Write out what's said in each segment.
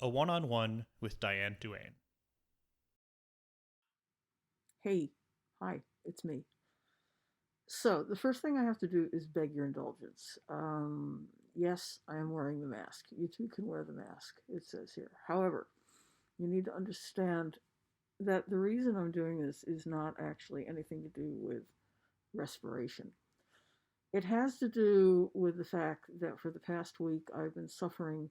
A one-on-one with Diane Duane. Hey, hi, it's me. So, the first thing I have to do is beg your indulgence. Yes, I am wearing the mask. You too can wear the mask, it says here. However, you need to understand that the reason I'm doing this is not actually anything to do with respiration. It has to do with the fact that for the past week I've been suffering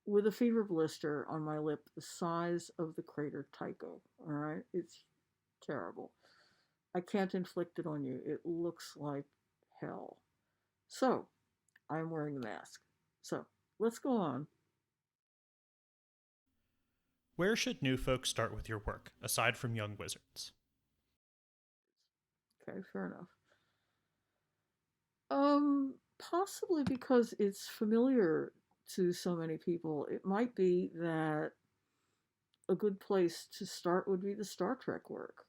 with a fever blister on my lip the size of the crater Tycho. All right? It's terrible. I can't inflict it on you. It looks like hell. So, I'm wearing the mask. So, let's go on. Where should new folks start with your work, aside from Young Wizards? Okay, fair enough. Possibly because it's familiar to so many people. It might be that a good place to start would be the Star Trek work.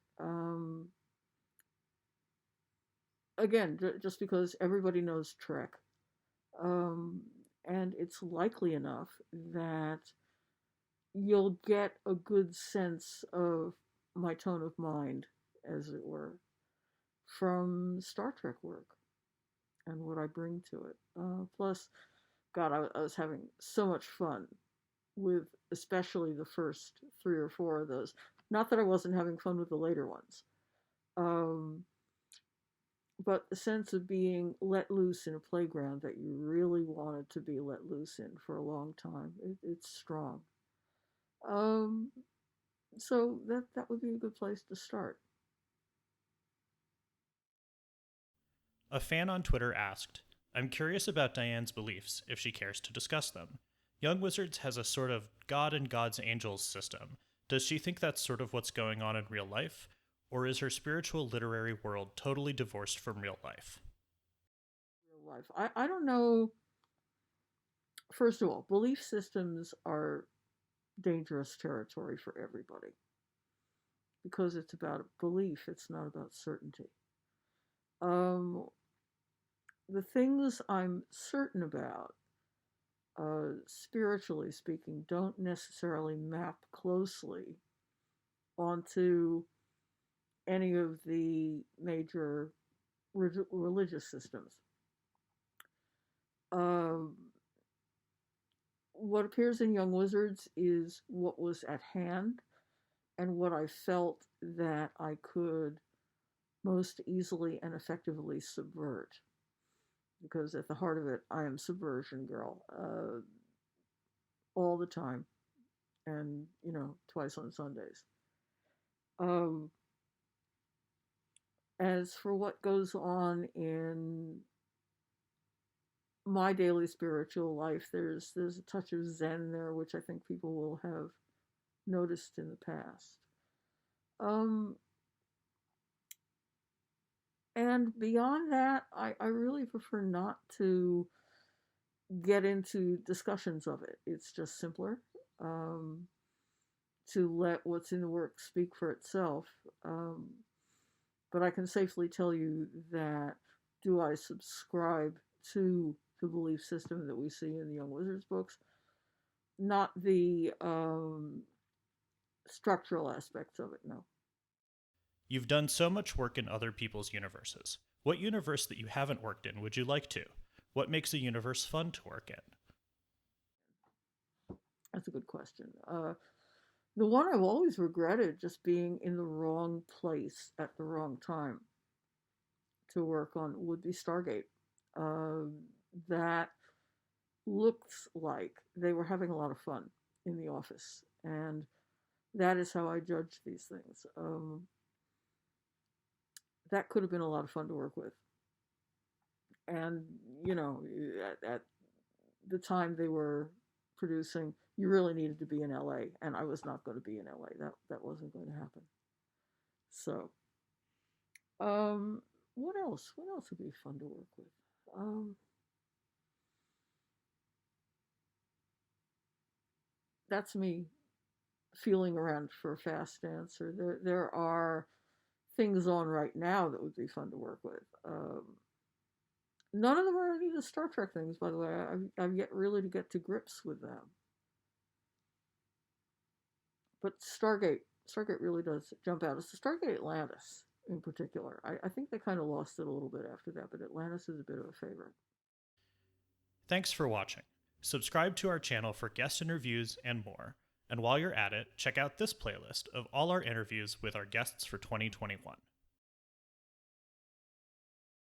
Again, just because everybody knows Trek, um, and it's likely enough that you'll get a good sense of my tone of mind, as it were, from Star Trek work and what I bring to it. Plus, God, I was having so much fun with especially the first three or four of those. Not that I wasn't having fun with the later ones, um, but the sense of being let loose in a playground that you really wanted to be let loose in for a long time. It's strong. Um, so that would be a good place to start. A fan on Twitter asked, I'm curious about Diane's beliefs, if she cares to discuss them. Young Wizards has a sort of God and God's angels system. Does she think that's sort of what's going on in real life? Or is her spiritual literary world totally divorced from real life? Real life. I don't know. First of all, belief systems are dangerous territory for everybody because it's about belief, it's not about certainty. Um, the things I'm certain about, spiritually speaking, don't necessarily map closely onto any of the major religious systems. Um, what appears in Young Wizards is what was at hand and what I felt that I could most easily and effectively subvert. Because at the heart of it, I am subversion girl, all the time, and twice on Sundays. Um, as for what goes on in my daily spiritual life, there's a touch of Zen there, which I think people will have noticed in the past. Um, and beyond that, I really prefer not to get into discussions of it. It's just simpler um, to let what's in the work speak for itself. Um, but I can safely tell you that do I subscribe to the belief system that we see in the Young Wizards books? Not the structural aspects of it, no. You've done so much work in other people's universes. What universe that you haven't worked in would you like to? What makes a universe fun to work in? That's a good question. The one I've always regretted just being in the wrong place at the wrong time to work on would be Stargate. Uh, that looks like they were having a lot of fun in the office, and that is how I judge these things. That could have been a lot of fun to work with, and you know, at the time they were producing, you really needed to be in LA, and I was not going to be in LA. That wasn't going to happen. So, um, what else? What else would be fun to work with? Um, that's me feeling around for a fast answer. There are things on right now that would be fun to work with. None of them are any of the Star Trek things, by the way. I've yet really to get to grips with them. But Stargate really does jump out. It's the Stargate Atlantis in particular. I think they kind of lost it a little bit after that, but Atlantis is a bit of a favorite. Thanks for watching. Subscribe to our channel for guest interviews and more. And while you're at it, check out this playlist of all our interviews with our guests for 2021.